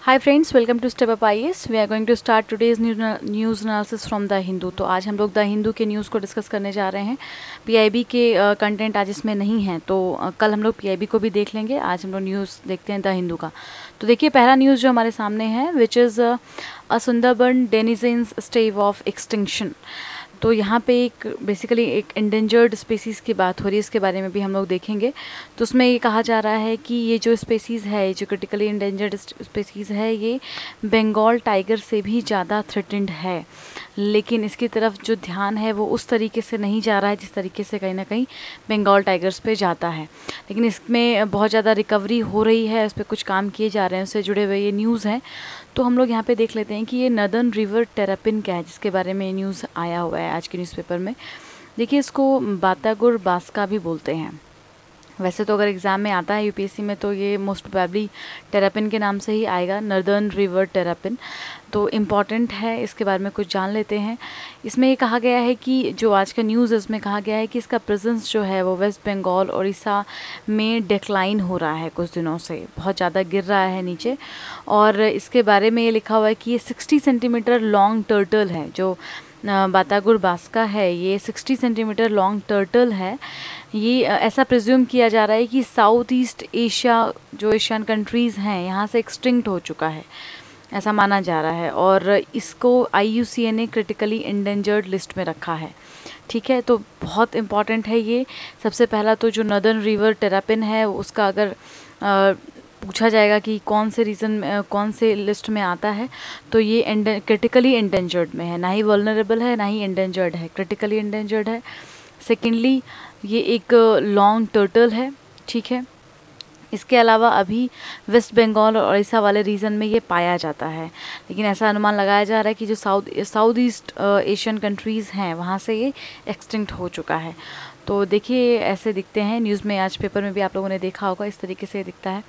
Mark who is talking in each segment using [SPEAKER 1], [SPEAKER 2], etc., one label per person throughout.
[SPEAKER 1] Hi friends, welcome to step up IAS. We are going to start today's news analysis from the Hindu. तो आज हम लोग the Hindu के news को discuss करने जा रहे हैं। पीआईबी के कंटेंट आज इसमें नहीं है, तो कल हम लोग पीआईबी को भी देख लेंगे। आज हम लोग न्यूज़ देखते हैं द हिंदू का। तो देखिए, पहला न्यूज़ जो हमारे सामने है, which is a Sundarban denizens स्टेव of extinction. तो यहाँ पे एक बेसिकली एक इंडेंजर्ड स्पीसीज़ की बात हो रही है, इसके बारे में भी हम लोग देखेंगे। तो उसमें ये कहा जा रहा है कि ये जो स्पीसीज़ है, ये जो क्रिटिकली इंडेंजर्ड स्पीसीज़ है, ये बंगाल टाइगर से भी ज़्यादा थ्रेटेंड है। लेकिन इसकी तरफ जो ध्यान है वो उस तरीके से नहीं जा रहा है जिस तरीके से कहीं ना कहीं बंगाल टाइगर्स पे जाता है। लेकिन इसमें बहुत ज़्यादा रिकवरी हो रही है, उस पर कुछ काम किए जा रहे हैं, उससे जुड़े हुए ये न्यूज़ हैं। तो हम लोग यहाँ पे देख लेते हैं कि ये नदर्न रिवर टेरापिन क्या है, जिसके बारे में न्यूज़ आया हुआ है आज के न्यूज़पेपर में। देखिए, इसको बातागुर बास्का भी बोलते हैं। वैसे तो अगर एग्ज़ाम में आता है यूपीएससी में, तो ये मोस्ट प्रोबेबली टेरापिन के नाम से ही आएगा, नर्दर्न रिवर टेरापिन। तो इम्पॉर्टेंट है, इसके बारे में कुछ जान लेते हैं। इसमें ये कहा गया है कि जो आज का न्यूज़ है उसमें कहा गया है कि इसका प्रेजेंस जो है वो वेस्ट बंगाल उड़ीसा में डिक्लाइन हो रहा है, कुछ दिनों से बहुत ज़्यादा गिर रहा है नीचे। और इसके बारे में ये लिखा हुआ है कि ये 60 सेंटीमीटर लॉन्ग टर्टल है। जो बातागुर बास्का है, ये 60 सेंटीमीटर लॉन्ग टर्टल है। ये ऐसा प्रिज्यूम किया जा रहा है कि साउथ ईस्ट एशिया, जो एशियन कंट्रीज़ हैं, यहाँ से एक्सटिंक्ट हो चुका है, ऐसा माना जा रहा है। और इसको IUCN ने क्रिटिकली इंडेंजर्ड लिस्ट में रखा है। ठीक है, तो बहुत इम्पॉर्टेंट है ये। सबसे पहला तो जो नदर्न रिवर टेरापिन है, उसका अगर पूछा जाएगा कि कौन से रीज़न कौन से लिस्ट में आता है, तो ये क्रिटिकली इंडेंजर्ड में है। ना ही वल्नरेबल है, ना ही इंडेंजर्ड है, क्रिटिकली इंडेंजर्ड है। सेकेंडली, ये एक लॉन्ग टर्टल है। ठीक है, इसके अलावा अभी वेस्ट बंगाल और उड़ीसा वाले रीजन में ये पाया जाता है। लेकिन ऐसा अनुमान लगाया जा रहा है कि जो साउथ ईस्ट एशियन कंट्रीज़ हैं, वहाँ से ये एक्सटिंक्ट हो चुका है। तो देखिए, ऐसे दिखते हैं न्यूज़ में, आज पेपर में भी आप लोगों ने देखा होगा, इस तरीके से दिखता है।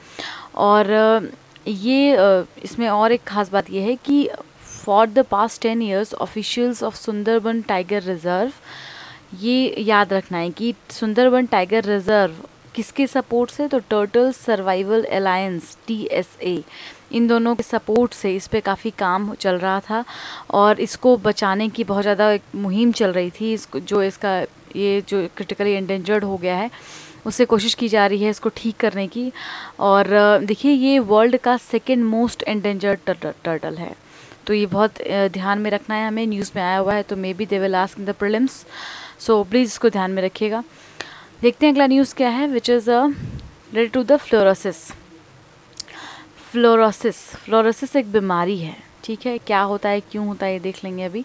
[SPEAKER 1] और इसमें और एक ख़ास बात ये है कि for the past 10 years officials of Sundarban tiger reserve, ये याद रखना है कि सुंदरबन टाइगर रिजर्व किसके सपोर्ट से, तो टर्टल सर्वाइवल अलायंस TSA, इन दोनों के सपोर्ट से इस पे काफ़ी काम चल रहा था। और इसको बचाने की बहुत ज़्यादा एक मुहिम चल रही थी। इसको ये जो क्रिटिकली एंडेंजर्ड हो गया है, उससे कोशिश की जा रही है इसको ठीक करने की। और देखिए, ये वर्ल्ड का सेकेंड मोस्ट एंडेंजर्ड टर्टल है। तो ये बहुत ध्यान में रखना है हमें, न्यूज़ में आया हुआ है, तो may be they will ask in the prelims, so please इसको ध्यान में रखिएगा। देखते हैं अगला न्यूज़ क्या है, which is related to the fluorosis. Fluorosis एक बीमारी है। ठीक है, क्या होता है, क्यों होता है, ये देख लेंगे अभी।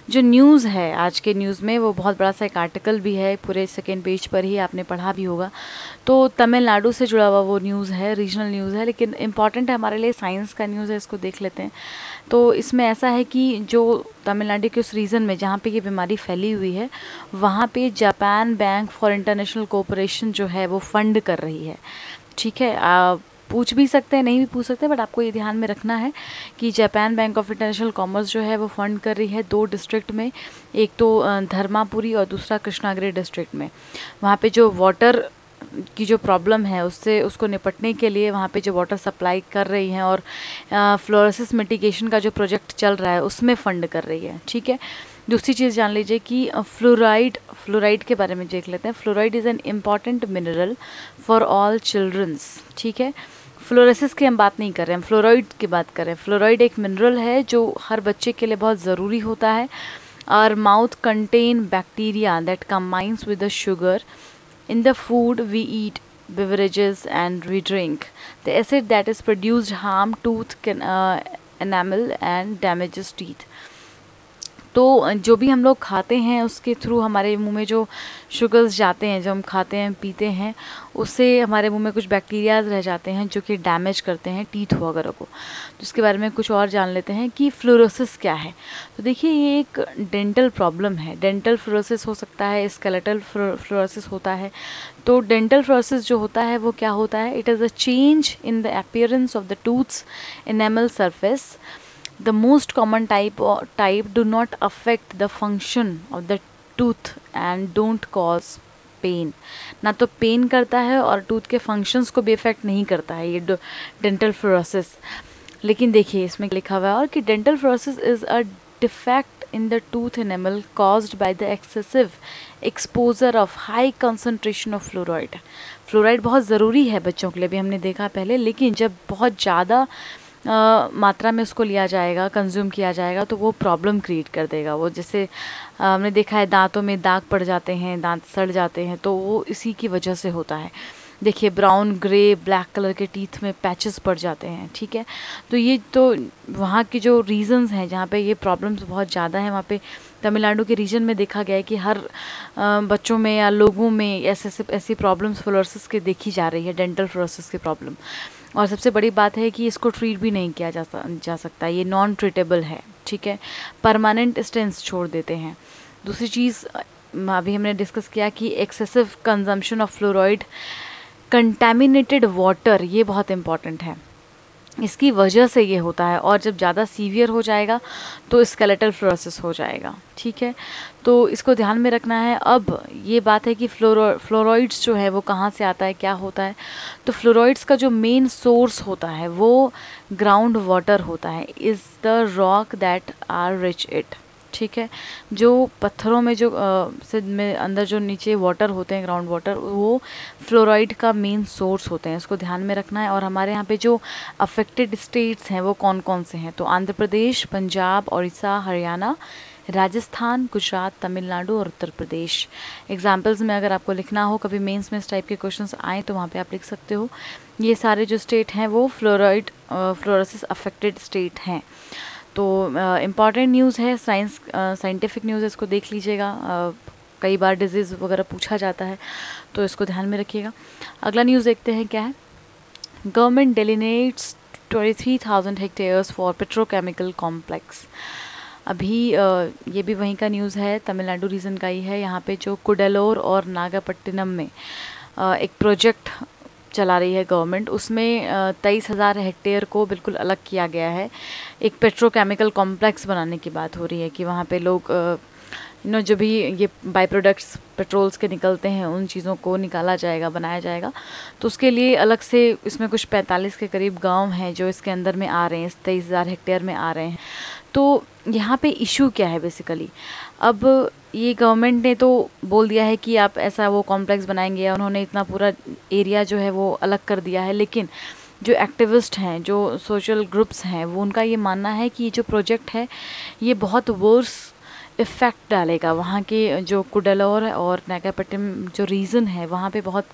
[SPEAKER 1] जो न्यूज़ है आज के न्यूज़ में, वो बहुत बड़ा सा एक आर्टिकल भी है, पूरे सेकेंड पेज पर ही आपने पढ़ा भी होगा। तो तमिलनाडु से जुड़ा हुआ वो न्यूज़ है, रीजनल न्यूज़ है, लेकिन इम्पॉर्टेंट है हमारे लिए, साइंस का न्यूज़ है, इसको देख लेते हैं। तो इसमें ऐसा है कि जो तमिलनाडु के उस रीजन में जहाँ पे ये बीमारी फैली हुई है, वहाँ पे Japan bank for international cooperation जो है वो फंड कर रही है। ठीक है, पूछ भी सकते हैं, नहीं भी पूछ सकते, बट आपको ये ध्यान में रखना है कि Japan bank of international commerce जो है वो फंड कर रही है 2 डिस्ट्रिक्ट में, एक तो धर्मापुरी और दूसरा कृष्णागिरी डिस्ट्रिक्ट में। वहाँ पे जो वाटर की जो प्रॉब्लम है, उसको निपटने के लिए वहाँ पे जो वाटर सप्लाई कर रही हैं, और फ्लोरोसिस मिटिगेशन का जो प्रोजेक्ट चल रहा है उसमें फ़ंड कर रही है। ठीक है, दूसरी चीज़ जान लीजिए कि फ्लोराइड के बारे में देख लेते हैं। Fluoride is an important mineral for all childrens. ठीक है, फ्लोरोसिस की हम बात नहीं कर रहे हैं, फ्लोराइड की बात कर रहे हैं। फ्लोराइड एक मिनरल है जो हर बच्चे के लिए बहुत ज़रूरी होता है। और mouth contain bacteria that combines with the sugar in the food we eat, beverages and we drink. The acid that is produced harm tooth enamel and damages teeth. तो जो भी हम लोग खाते हैं उसके थ्रू हमारे मुंह में जो शुगर्स जाते हैं, जो हम खाते हैं पीते हैं, उससे हमारे मुंह में कुछ बैक्टीरियाज रह जाते हैं जो कि डैमेज करते हैं टीथ वगैरह को। तो इसके बारे में कुछ और जान लेते हैं कि फ्लोरोसिस क्या है। तो देखिए, ये एक डेंटल प्रॉब्लम है। डेंटल फ्लोरोसिस हो सकता है, स्केलेटल फ्लोरोसिस होता है। तो डेंटल फ्लोरोसिस जो होता है वो क्या होता है, it is a change in the appearance of the tooths enamel surface. The most common type do not affect the function of the tooth and don't cause pain. ना तो पेन करता है और टूथ के फंक्शंस को भी effect नहीं करता है ये डेंटल फ्लोरोसिस। लेकिन देखिए इसमें लिखा हुआ है और कि dental fluorosis is a defect in the tooth enamel caused by the excessive exposure of high concentration of fluoride. Fluoride बहुत ज़रूरी है बच्चों के लिए भी, हमने देखा पहले, लेकिन जब बहुत ज़्यादा मात्रा में उसको लिया जाएगा, कंज्यूम किया जाएगा, तो वो प्रॉब्लम क्रिएट कर देगा। वो जैसे हमने देखा है दांतों में दाग पड़ जाते हैं, दांत सड़ जाते हैं, तो वो इसी की वजह से होता है। देखिए ब्राउन, ग्रे, ब्लैक कलर के टीथ में पैचेस पड़ जाते हैं, ठीक है। तो ये तो वहाँ की जो रीजंस हैं जहाँ पे ये प्रॉब्लम्स बहुत ज़्यादा हैं, वहाँ पे तमिलनाडु के रीजन में देखा गया है कि हर बच्चों में या लोगों में ऐसी प्रॉब्लम्स फ्लोरोसिस के देखी जा रही है, डेंटल फ्लोरोसिस की प्रॉब्लम। और सबसे बड़ी बात है कि इसको ट्रीट भी नहीं किया जा सकता, ये नॉन ट्रीटेबल है, ठीक है। परमानेंट स्टेंस छोड़ देते हैं। दूसरी चीज़ अभी हमने डिस्कस किया कि excessive consumption of fluoride contaminated water, ये बहुत इम्पॉर्टेंट है, इसकी वजह से ये होता है। और जब ज़्यादा सीवियर हो जाएगा तो स्केलेटल फ्लोरोसिस हो जाएगा, ठीक है। तो इसको ध्यान में रखना है। अब ये बात है कि फ्लोराइड्स जो है वो कहाँ से आता है, क्या होता है। तो फ्लोराइड्स का जो मेन सोर्स होता है वो ग्राउंड वाटर होता है, is the rock that are rich it, ठीक है। जो पत्थरों में जो में अंदर जो नीचे वाटर होते हैं, ग्राउंड वाटर, वो फ्लोराइड का मेन सोर्स होते हैं, इसको ध्यान में रखना है। और हमारे यहाँ पे जो अफेक्टेड स्टेट्स हैं वो कौन कौन से हैं, तो आंध्र प्रदेश, पंजाब, उड़ीसा, हरियाणा, राजस्थान, गुजरात, तमिलनाडु और उत्तर प्रदेश। एग्जाम्पल्स में अगर आपको लिखना हो, कभी मेंस में इस टाइप के क्वेश्चंस आए तो वहाँ पे आप लिख सकते हो। ये सारे जो स्टेट हैं वो फ्लोरोसिस अफेक्टेड स्टेट हैं। तो इम्पॉर्टेंट न्यूज़ है, साइंटिफिक न्यूज़ है, इसको देख लीजिएगा। कई बार डिजीज़ वगैरह पूछा जाता है तो इसको ध्यान में रखिएगा। अगला न्यूज़ देखते हैं क्या है। Government delineates 23,000 hectares for petrochemical complex. अभी ये भी वहीं का न्यूज़ है, तमिलनाडु रीजन का ही है। यहाँ पे जो कुडलोर और नागपट्टिनम में एक प्रोजेक्ट चला रही है गवर्नमेंट, उसमें 23,000 हेक्टेयर को बिल्कुल अलग किया गया है। एक पेट्रोकेमिकल कॉम्प्लेक्स बनाने की बात हो रही है कि वहाँ पे लोग जो भी ये बाई प्रोडक्ट्स पेट्रोल्स के निकलते हैं उन चीज़ों को निकाला जाएगा, बनाया जाएगा। तो उसके लिए अलग से इसमें कुछ 45 के करीब गांव हैं जो इसके अंदर में आ रहे हैं, इस 23,000 हेक्टेयर में आ रहे हैं। तो यहाँ पे इशू क्या है बेसिकली, अब ये गवर्नमेंट ने तो बोल दिया है कि आप ऐसा वो कॉम्प्लेक्स बनाएंगे, या उन्होंने इतना पूरा एरिया जो है वो अलग कर दिया है, लेकिन जो एक्टिविस्ट हैं, जो सोशल ग्रुप्स हैं, वो उनका ये मानना है कि ये जो प्रोजेक्ट है ये बहुत वर्स इफ़ेक्ट डालेगा वहाँ के जो कुडलोर और नागापट्टिनम जो रीजन है वहाँ पे बहुत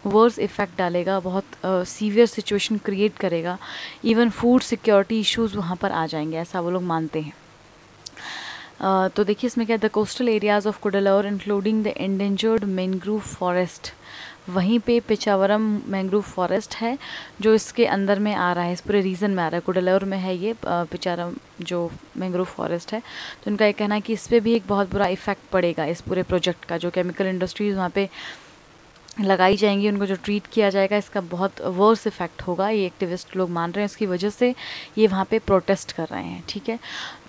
[SPEAKER 1] वर्स इफ़ेक्ट डालेगा, बहुत सीवियर सिचुएशन क्रिएट करेगा। इवन फूड सिक्योरिटी इश्यूज़ वहाँ पर आ जाएंगे, ऐसा वो लोग मानते हैं। तो देखिए इसमें क्या, the coastal areas of Cuddalore including the endangered mangrove forest, वहीं पे पिचावरम मैंग्रोव फॉरेस्ट है जो इसके अंदर में आ रहा है, इस पूरे रीजन में आ रहा है, कुडलोर में है ये पिचावरम जो मैंग्रोव फॉरेस्ट है। तो उनका ये कहना है कि इस पर भी एक बहुत बुरा इफेक्ट पड़ेगा इस पूरे प्रोजेक्ट का। जो केमिकल इंडस्ट्रीज़ वहाँ पे लगाई जाएंगी, उनको जो ट्रीट किया जाएगा, इसका बहुत वर्स इफेक्ट होगा, ये एक्टिविस्ट लोग मान रहे हैं। उसकी वजह से ये वहाँ पे प्रोटेस्ट कर रहे हैं, ठीक है।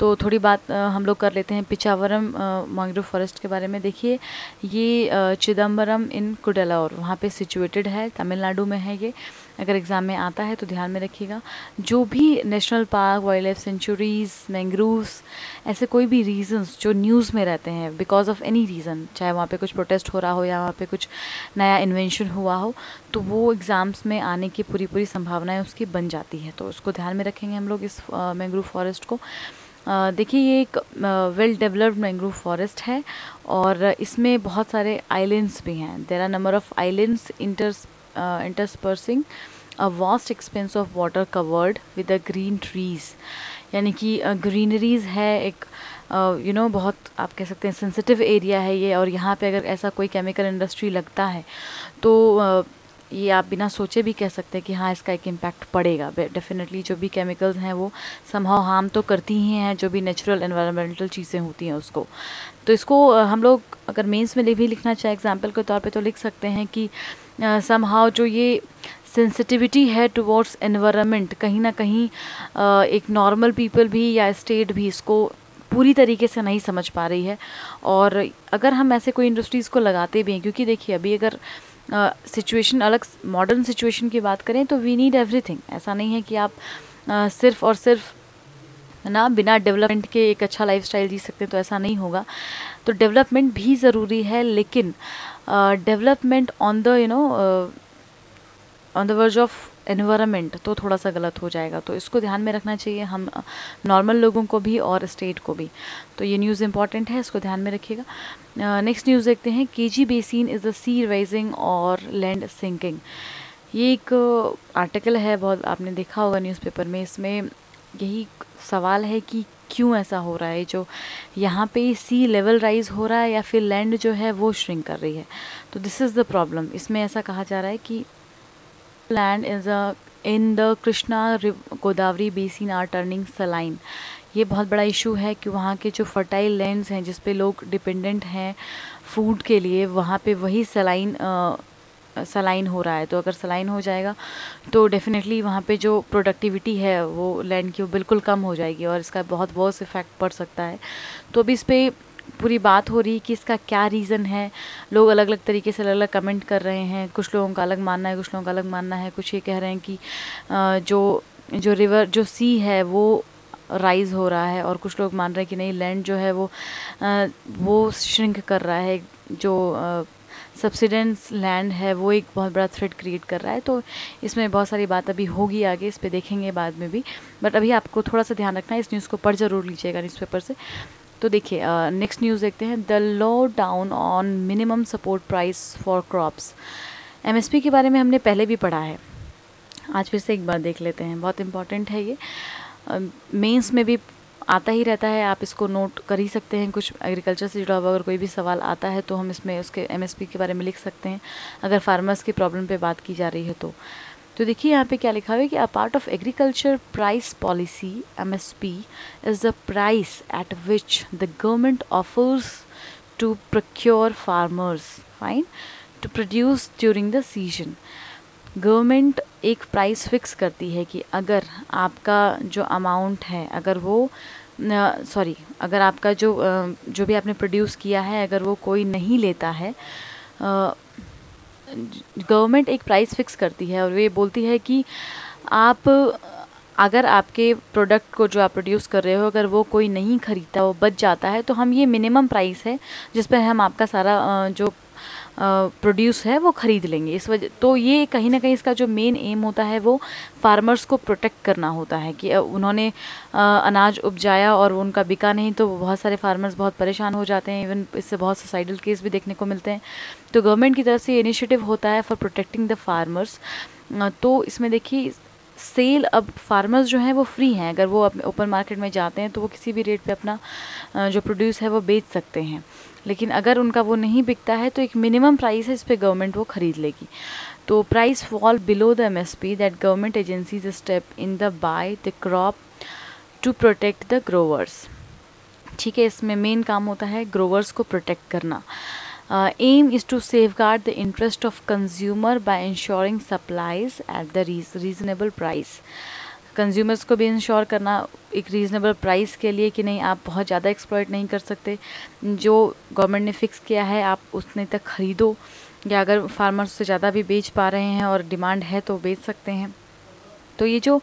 [SPEAKER 1] तो थोड़ी बात हम लोग कर लेते हैं पिचावरम मैंग्रोव फॉरेस्ट के बारे में। देखिए ये चिदम्बरम इन कुडलोर वहाँ पे सिचुएटेड है, तमिलनाडु में है ये। अगर एग्ज़ाम में आता है तो ध्यान में रखिएगा। जो भी national park, wild life centuries, mangroves, ऐसे कोई भी रीजंस जो न्यूज़ में रहते हैं बिकॉज ऑफ एनी रीज़न, चाहे वहाँ पे कुछ प्रोटेस्ट हो रहा हो या वहाँ पे कुछ नया इन्वेंशन हुआ हो, तो वो एग्ज़ाम्स में आने की पूरी संभावनाएं उसकी बन जाती है। तो उसको ध्यान में रखेंगे हम लोग इस मैंग्रोव फॉरेस्ट को। देखिए ये एक वेल डेवलप्ड मैंग्रोव फॉरेस्ट है और इसमें बहुत सारे आइलैंड्स भी हैं। There are number of islands interspersing a vast expanse of water covered with a green trees, यानी कि ग्रीनरीज है एक बहुत आप कह सकते हैं सेंसिटिव एरिया है ये। और यहाँ पे अगर ऐसा कोई केमिकल इंडस्ट्री लगता है तो ये आप बिना सोचे भी कह सकते हैं कि हाँ इसका एक इम्पैक्ट पड़ेगा डेफिनेटली। जो भी केमिकल्स हैं वो समहाउ हार्म तो करती ही हैं, जो भी नेचुरल एनवायरमेंटल चीज़ें होती हैं उसको। तो इसको हम लोग अगर मेंस में भी लिखना चाहे एग्जाम्पल के तौर पे तो लिख सकते हैं कि समहाउ जो ये सेंसिटिविटी है टुवर्ड्स एनवायरनमेंट, कहीं ना कहीं एक नॉर्मल पीपल भी या स्टेट भी इसको पूरी तरीके से नहीं समझ पा रही है। और अगर हम ऐसे कोई इंडस्ट्रीज़ को लगाते भी हैं, क्योंकि देखिए अभी अगर सिचुएशन अलग मॉडर्न सिचुएशन की बात करें तो वी नीड एवरीथिंग। ऐसा नहीं है कि आप सिर्फ़ और सिर्फ ना बिना डेवलपमेंट के एक अच्छा लाइफस्टाइल जी सकते हैं, तो ऐसा नहीं होगा। तो डेवलपमेंट भी ज़रूरी है, लेकिन development on the on the verge of environment तो थोड़ा सा गलत हो जाएगा। तो इसको ध्यान में रखना चाहिए हम नॉर्मल लोगों को भी और स्टेट को भी। तो ये न्यूज़ इंपॉर्टेंट है, इसको ध्यान में रखिएगा। नेक्स्ट न्यूज़ देखते हैं। KG basin is the sea rising और लैंड सिंकिंग। ये एक आर्टिकल है, बहुत आपने देखा होगा न्यूज़पेपर में। इसमें यही सवाल है कि क्यों ऐसा हो रहा है, जो यहाँ पे सी लेवल राइज हो रहा है या फिर लैंड जो है वो श्रिंक कर रही है। तो दिस इज़ द प्रॉब्लम। इसमें ऐसा कहा जा रहा है कि land is in the Krishna Godavari basin are turning saline. ये बहुत बड़ा इशू है कि वहाँ के जो फर्टाइल लैंड्स हैं जिस पे लोग डिपेंडेंट हैं फूड के लिए, वहाँ पे वही सलाइन हो रहा है। तो अगर सलाइन हो जाएगा तो डेफिनेटली वहाँ पे जो प्रोडक्टिविटी है वो लैंड की वो बिल्कुल कम हो जाएगी और इसका बहुत वर्स इफ़ेक्ट पड़ सकता है। तो अभी इस पर पूरी बात हो रही है कि इसका क्या रीज़न है। लोग अलग अलग तरीके से अलग अलग कमेंट कर रहे हैं। कुछ लोगों का अलग मानना है, कुछ लोगों का अलग मानना है। कुछ ये कह रहे हैं कि जो रिवर जो सी है वो राइज़ हो रहा है, और कुछ लोग मान रहे हैं कि नहीं, लैंड जो है वो श्रिंक कर रहा है। जो सब्सिडेंस लैंड है वो एक बहुत बड़ा थ्रेट क्रिएट कर रहा है। तो इसमें बहुत सारी बात अभी होगी आगे, इस पर देखेंगे बाद में भी। बट अभी आपको थोड़ा सा ध्यान रखना है, इस न्यूज़ को पढ़ जरूर लीजिएगा न्यूज़पेपर से। तो देखिए नेक्स्ट न्यूज़ देखते हैं। The law down on minimum support price for crops. MSP के बारे में हमने पहले भी पढ़ा है, आज फिर से एक बार देख लेते हैं। बहुत इंपॉर्टेंट है ये, मेंस में भी आता ही रहता है, आप इसको नोट कर ही सकते हैं। कुछ एग्रीकल्चर से जुड़ा हुआ अगर कोई भी सवाल आता है तो हम इसमें उसके एमएसपी के बारे में लिख सकते हैं, अगर फार्मर्स की प्रॉब्लम पे बात की जा रही है तो देखिए यहाँ पे क्या लिखा हुआ है कि a part of agriculture price policy MSP is the price at which the government offers to procure farmers fine to produce during the season. Government एक प्राइस फिक्स करती है कि अगर आपका जो अमाउंट है, अगर वो अगर आपका जो भी आपने प्रोड्यूस किया है अगर वो कोई नहीं लेता है, गवर्नमेंट एक प्राइस फिक्स करती है और वे बोलती है कि आप अगर आपके प्रोडक्ट को जो आप प्रोड्यूस कर रहे हो अगर वो कोई नहीं खरीदता, वो बच जाता है, तो हम ये मिनिमम प्राइस है जिस पर हम आपका सारा जो प्रोड्यूस है वो ख़रीद लेंगे। इस वजह तो ये कहीं ना कहीं इसका जो मेन एम होता है वो फार्मर्स को प्रोटेक्ट करना होता है कि उन्होंने अनाज उपजाया और वो उनका बिका नहीं तो बहुत सारे फार्मर्स बहुत परेशान हो जाते हैं। इवन इससे बहुत सुसाइडल केस भी देखने को मिलते हैं। तो गवर्नमेंट की तरफ से ये इनिशिएटिव होता है फॉर प्रोटेक्टिंग द फार्मर्स। तो इसमें देखिए सेल, अब फार्मर्स जो हैं वो फ्री हैं, अगर वो अपने ओपन मार्केट में जाते हैं तो वो किसी भी रेट पे अपना जो प्रोड्यूस है वो बेच सकते हैं। लेकिन अगर उनका वो नहीं बिकता है तो एक मिनिमम प्राइस है, इस पे गवर्नमेंट वो खरीद लेगी। तो price fall below the MSP that government agencies step in the buy the crop to protect the growers. ठीक है, इसमें मेन काम होता है ग्रोवर्स को प्रोटेक्ट करना। Aim is to safeguard the interest of consumer by ensuring supplies at the reasonable price. Consumers को भी इंश्योर करना एक रीज़नेबल प्राइस के लिए कि नहीं, आप बहुत ज़्यादा एक्सप्लॉइट नहीं कर सकते, जो गवर्नमेंट ने फ़िक्स किया है आप उतने तक ख़रीदो, या अगर फार्मर्स से ज़्यादा भी बेच पा रहे हैं और डिमांड है तो बेच सकते हैं। तो ये जो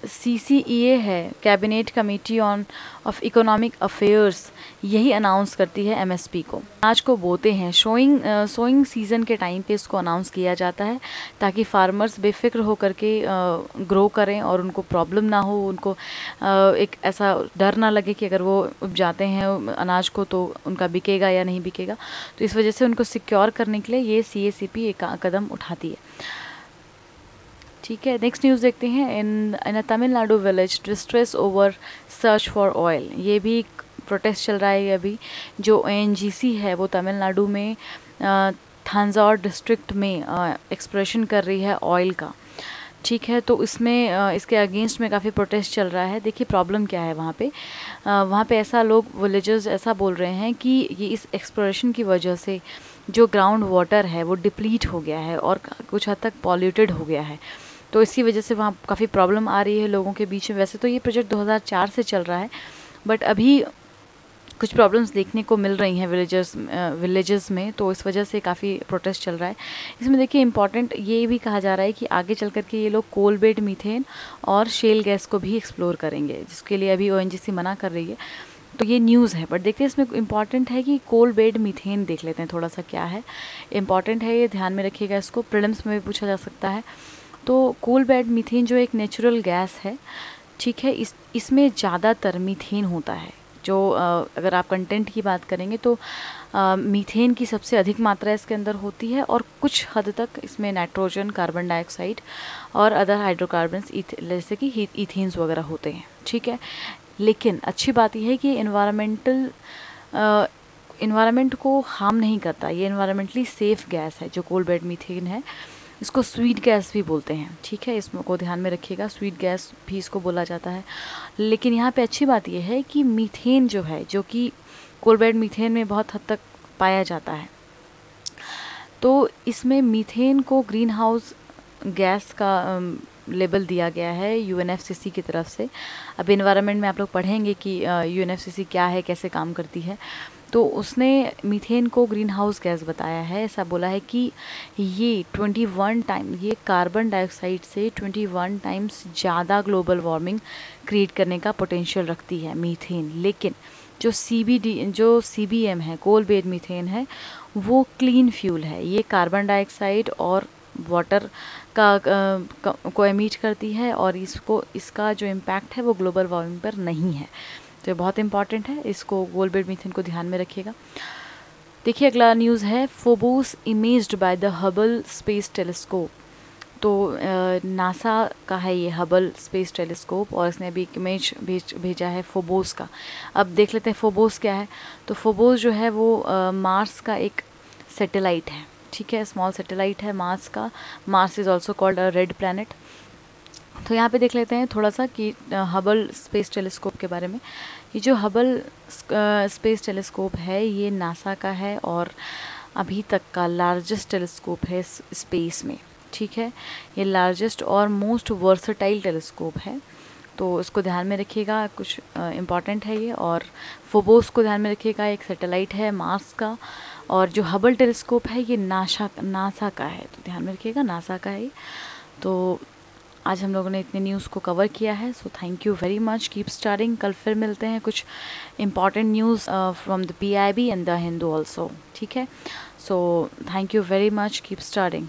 [SPEAKER 1] CCEA है, cabinet committee of economic affairs, यही अनाउंस करती है एमएसपी को। अनाज को बोते हैं, सोइंग सीज़न के टाइम पे इसको अनाउंस किया जाता है ताकि फार्मर्स बेफिक्र होकर के ग्रो करें और उनको प्रॉब्लम ना हो, उनको एक ऐसा डर ना लगे कि अगर वो उपजाते हैं अनाज को तो उनका बिकेगा या नहीं बिकेगा। तो इस वजह से उनको सिक्योर करने के लिए ये CACP एक कदम उठाती है। ठीक है, नेक्स्ट न्यूज़ देखते हैं। In a Tamil Nadu village distress over search for oil. ये भी एक प्रोटेस्ट चल रहा है अभी। जो ONGC है वो तमिलनाडु में थांजावुर डिस्ट्रिक्ट में एक्सप्लोरेशन कर रही है ऑयल का। ठीक है, तो इसमें इसके अगेंस्ट में काफ़ी प्रोटेस्ट चल रहा है। देखिए प्रॉब्लम क्या है वहाँ पे ऐसा लोग विलेजर्स ऐसा बोल रहे हैं कि ये इस एक्सप्लोरेशन की वजह से जो ग्राउंड वाटर है वो डिप्लीट हो गया है और कुछ हद तक पॉल्यूटेड हो गया है। तो इसी वजह से वहाँ काफ़ी प्रॉब्लम आ रही है लोगों के बीच में। वैसे तो ये प्रोजेक्ट 2004 से चल रहा है, बट अभी कुछ प्रॉब्लम्स देखने को मिल रही हैं विलेजेस में, तो इस वजह से काफ़ी प्रोटेस्ट चल रहा है। इसमें देखिए इम्पॉर्टेंट ये भी कहा जा रहा है कि आगे चल कर के ये लोग कोल बेड मीथेन और शेल गैस को भी एक्सप्लोर करेंगे, जिसके लिए अभी ओएनजीसी मना कर रही है। तो ये न्यूज़ है, बट देखते हैं इसमें इम्पॉर्टेंट है कि कोल बेड मीथेन देख लेते हैं थोड़ा सा क्या है इम्पॉर्टेंट है, ये ध्यान में रखिएगा, इसको प्रीलिम्स में भी पूछा जा सकता है। तो कोल बेड मीथेन जो एक नेचुरल गैस है, ठीक है, इसमें ज़्यादातर मीथेन होता है। जो अगर आप कंटेंट की बात करेंगे तो मीथेन की सबसे अधिक मात्रा इसके अंदर होती है, और कुछ हद तक इसमें नाइट्रोजन, कार्बन डाइऑक्साइड और अदर हाइड्रोकार्बन्स जैसे कि इथेन्स वगैरह होते हैं, ठीक है। लेकिन अच्छी बात यह है कि इन्वायरमेंट को हार्म नहीं करता, ये इन्वायरमेंटली सेफ गैस है जो कोल बेड मीथेन है। इसको स्वीट गैस भी बोलते हैं, ठीक है, इसमें को ध्यान में रखिएगा, स्वीट गैस भी इसको बोला जाता है। लेकिन यहाँ पे अच्छी बात यह है कि मीथेन जो है, जो कि कोल बेड मीथेन में बहुत हद तक पाया जाता है, तो इसमें मीथेन को ग्रीन हाउस गैस का लेबल दिया गया है यूएनएफसीसी की तरफ से। अब इन्वायरमेंट में आप लोग पढ़ेंगे कि यूएनएफसीसी क्या है, कैसे काम करती है। तो उसने मीथेन को ग्रीन हाउस गैस बताया है, ऐसा बोला है कि ये 21 टाइम, ये कार्बन डाइऑक्साइड से 21 टाइम्स ज़्यादा ग्लोबल वार्मिंग क्रिएट करने का पोटेंशियल रखती है मीथेन। लेकिन जो सीबीएम है, कोल बेड मीथेन है, वो क्लीन फ्यूल है, ये कार्बन डाइऑक्साइड और वाटर को एमिट करती है, और इसका जो इम्पैक्ट है वो ग्लोबल वार्मिंग पर नहीं है। तो ये बहुत इंपॉर्टेंट है, इसको कोल बेड मीथेन को ध्यान में रखिएगा। देखिए अगला न्यूज़ है, Phobos imaged by the Hubble space telescope. तो नासा का है ये हबल स्पेस टेलीस्कोप, और इसने अभी एक इमेज भेजा है फोबोस का। अब देख लेते हैं फोबोस क्या है। तो फोबोस जो है वो मार्स का एक सैटेलाइट है, ठीक है, स्मॉल सैटेलाइट है मार्स का। Mars is also called a red planet. तो यहाँ पे देख लेते हैं थोड़ा सा कि हबल स्पेस टेलीस्कोप के बारे में। ये जो हबल स्पेस टेलीस्कोप है ये नासा का है, और अभी तक का लार्जेस्ट टेलीस्कोप है स्पेस में, ठीक है। ये लार्जेस्ट और मोस्ट वर्सटाइल टेलीस्कोप है, तो इसको ध्यान में रखिएगा, कुछ इम्पॉर्टेंट है ये। और फोबोस को ध्यान में रखिएगा, एक सैटेलाइट है मार्स का। और जो हबल टेलीस्कोप है ये नासा का है, तो ध्यान में रखिएगा, नासा का है। तो आज हम लोगों ने इतने न्यूज़ को कवर किया है, so thank you very much, keep starting. कल फिर मिलते हैं कुछ important news from the PIB and the Hindu also, ठीक है। So thank you very much, keep starting.